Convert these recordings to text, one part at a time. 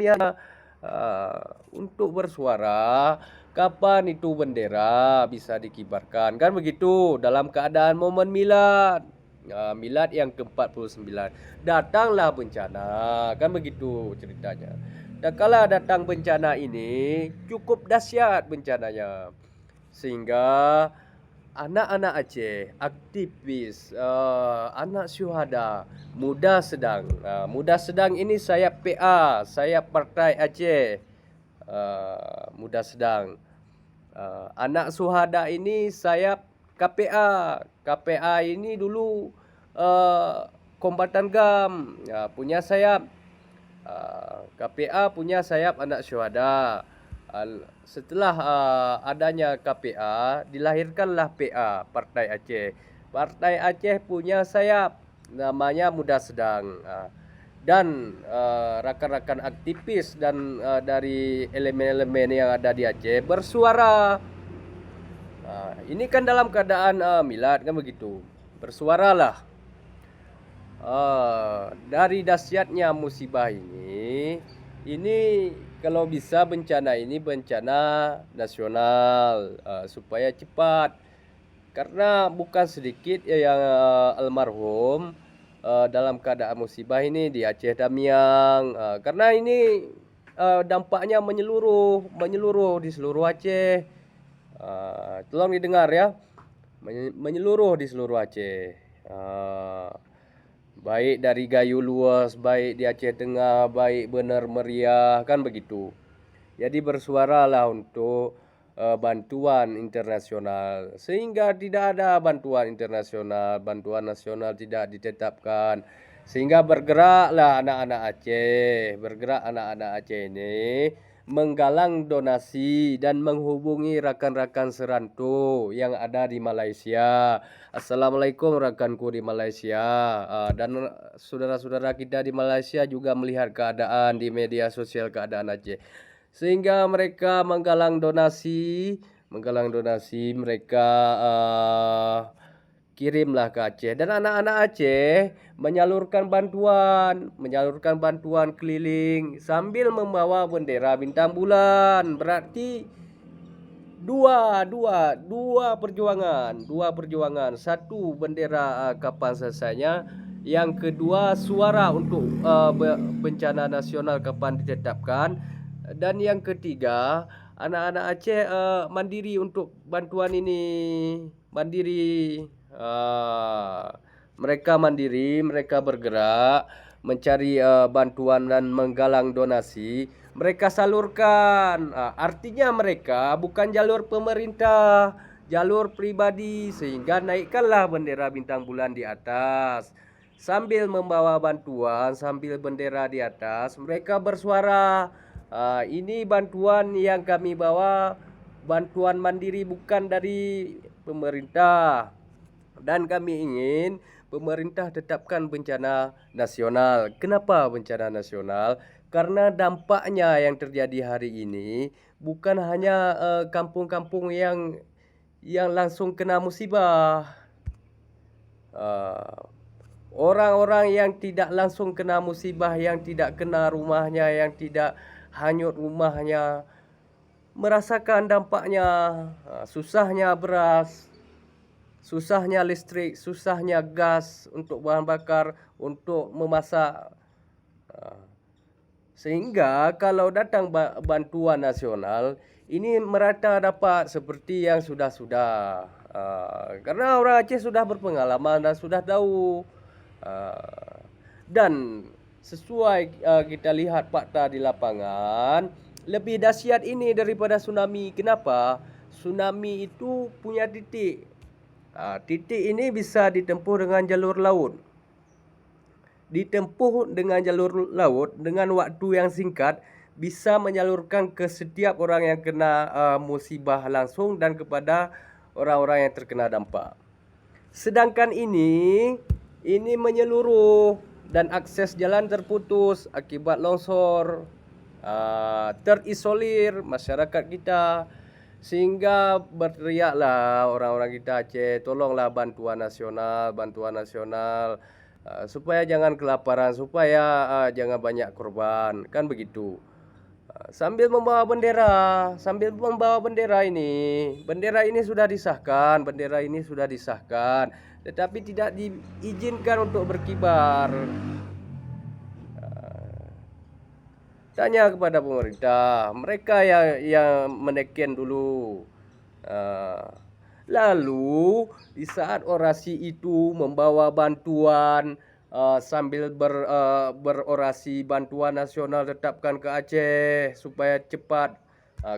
Damian untuk bersuara kapan itu bendera bisa dikibarkan, kan begitu. Dalam keadaan momen milad, milad yang ke-49, datanglah bencana, kan begitu ceritanya. Dan kala datang bencana ini cukup dahsyat bencananya, sehingga anak-anak Aceh, aktivis, anak syuhada, muda sedang ini sayap PA, sayap Partai Aceh, muda sedang. Anak syuhada ini sayap KPA. KPA ini dulu kombatan GAM, punya sayap. KPA punya sayap anak syuhada. Setelah adanya KPA, dilahirkanlah PA, Partai Aceh. Partai Aceh punya sayap namanya Muda Sedang. Dan rakan-rakan aktivis dan dari elemen-elemen yang ada di Aceh bersuara. Ini kan dalam keadaan milad, kan begitu. Bersuaralah. Dari dahsyatnya musibah ini kalau bisa bencana ini bencana nasional, supaya cepat, karena bukan sedikit yang almarhum dalam keadaan musibah ini di Aceh Damiang, karena ini dampaknya menyeluruh di seluruh Aceh. Tolong didengar ya, menyeluruh di seluruh Aceh. Baik dari Gayo Luas, baik di Aceh Tengah, baik Bener Meriah, kan begitu. Jadi bersuaralah untuk bantuan internasional, sehingga tidak ada bantuan internasional, bantuan nasional tidak ditetapkan, sehingga bergeraklah anak-anak Aceh ini menggalang donasi dan menghubungi rakan-rakan serantu yang ada di Malaysia. Assalamualaikum rekanku di Malaysia, dan saudara-saudara kita di Malaysia juga melihat keadaan di media sosial keadaan Aceh, sehingga mereka menggalang donasi mereka kirimlah ke Aceh, dan anak-anak Aceh menyalurkan bantuan keliling sambil membawa bendera bintang bulan. Berarti dua perjuangan. Satu, bendera kapan selesainya. Yang kedua, suara untuk bencana nasional kapan ditetapkan. Dan yang ketiga, anak-anak Aceh mandiri untuk bantuan ini. Mandiri. Mereka bergerak mencari bantuan dan menggalang donasi. Mereka salurkan. Artinya mereka bukan jalur pemerintah, jalur pribadi, sehingga naikkanlah bendera bintang bulan di atas. Sambil membawa bantuan, sambil bendera di atas, mereka bersuara. Ini bantuan yang kami bawa, bantuan mandiri bukan dari pemerintah. Dan kami ingin pemerintah tetapkan bencana nasional. Kenapa bencana nasional? Karena dampaknya yang terjadi hari ini bukan hanya kampung-kampung yang langsung kena musibah. Orang-orang yang tidak langsung kena musibah, yang tidak kena rumahnya, yang tidak hanyut rumahnya, merasakan dampaknya. Susahnya beras, susahnya listrik, susahnya gas untuk bahan bakar, untuk memasak. Sehingga kalau datang bantuan nasional, ini merata dapat seperti yang sudah-sudah. Karena orang Aceh sudah berpengalaman dan sudah tahu. Dan sesuai kita lihat fakta di lapangan, lebih dahsyat ini daripada tsunami. Kenapa? Tsunami itu punya titik. Titik ini bisa ditempuh dengan jalur laut. Dengan waktu yang singkat, bisa menyalurkan ke setiap orang yang kena musibah langsung dan kepada orang-orang yang terkena dampak. Sedangkan ini menyeluruh dan akses jalan terputus akibat longsor, terisolir masyarakat kita, sehingga berteriaklah orang-orang kita Aceh, tolonglah bantuan nasional, supaya jangan kelaparan, supaya jangan banyak korban, kan begitu. sambil membawa bendera ini sudah disahkan, tetapi tidak diizinkan untuk berkibar. Tanya kepada pemerintah, mereka yang menekan dulu. Lalu di saat orasi itu membawa bantuan, sambil berorasi bantuan nasional tetapkan ke Aceh supaya cepat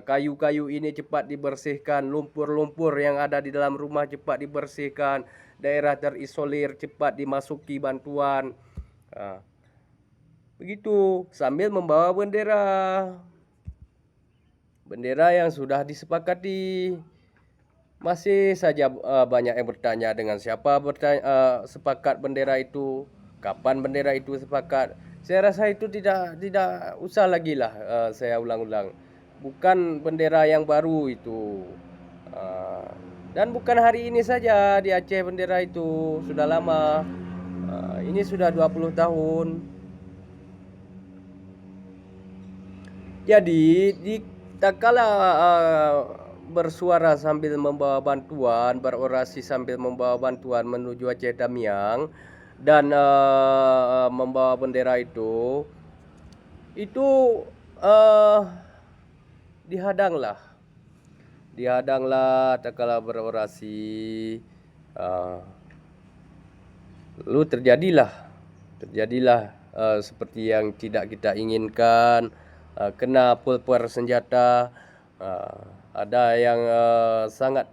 kayu-kayu ini cepat dibersihkan, lumpur-lumpur yang ada di dalam rumah cepat dibersihkan, daerah terisolir cepat dimasuki bantuan. Begitu sambil membawa bendera yang sudah disepakati. Masih saja banyak yang bertanya dengan siapa sepakat bendera itu, kapan bendera itu sepakat. Saya rasa itu tidak usah lagi lah saya ulang-ulang. Bukan bendera yang baru itu. Dan bukan hari ini saja di Aceh bendera itu sudah lama. Ini sudah 20 tahun. Jadi tak kala bersuara sambil membawa bantuan, berorasi sambil membawa bantuan menuju Aceh Tamiang dan membawa bendera itu dihadanglah tak kala berorasi, lalu terjadilah seperti yang tidak kita inginkan. Kena pulper senjata, ada yang sangat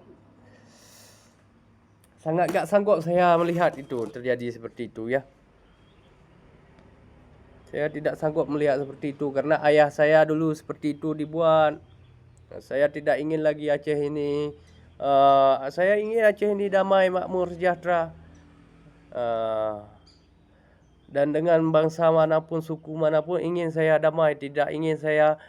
gak sanggup saya melihat itu terjadi seperti itu ya. Saya tidak sanggup melihat seperti itu karena ayah saya dulu seperti itu dibuat. Saya tidak ingin lagi Aceh ini, saya ingin Aceh ini damai, makmur, sejahtera. Dan dengan bangsa manapun, suku manapun ingin saya damai, tidak ingin saya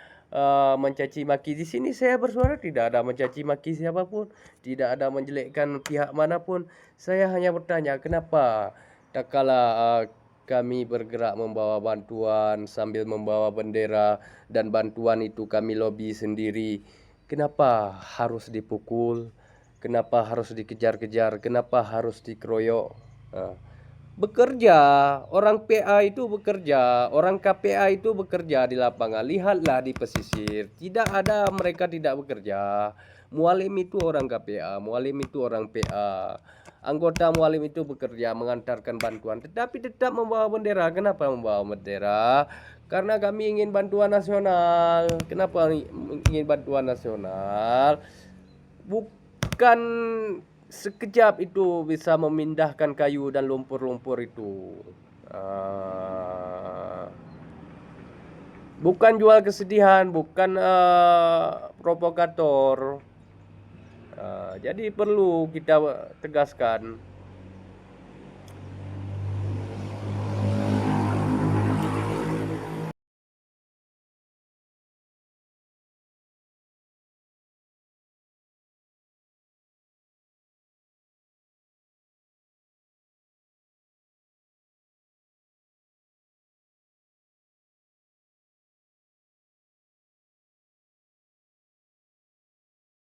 mencaci maki. Di sini saya bersuara tidak ada mencaci maki siapapun, tidak ada menjelekkan pihak manapun. Saya hanya bertanya, kenapa tak kala kami bergerak membawa bantuan sambil membawa bendera dan bantuan itu kami lobi sendiri, kenapa harus dipukul, kenapa harus dikejar-kejar, kenapa harus dikeroyok? Bekerja, orang PA itu bekerja, orang KPA itu bekerja di lapangan. Lihatlah di pesisir, tidak ada mereka tidak bekerja. Mualim itu orang KPA, mualim itu orang PA. Anggota mualim itu bekerja mengantarkan bantuan, tetapi tetap membawa bendera. Kenapa membawa bendera? Karena kami ingin bantuan nasional. Kenapa ingin bantuan nasional? Bukan sekejap itu bisa memindahkan kayu dan lumpur-lumpur itu. Bukan jual kesedihan, bukan provokator. Jadi perlu kita tegaskan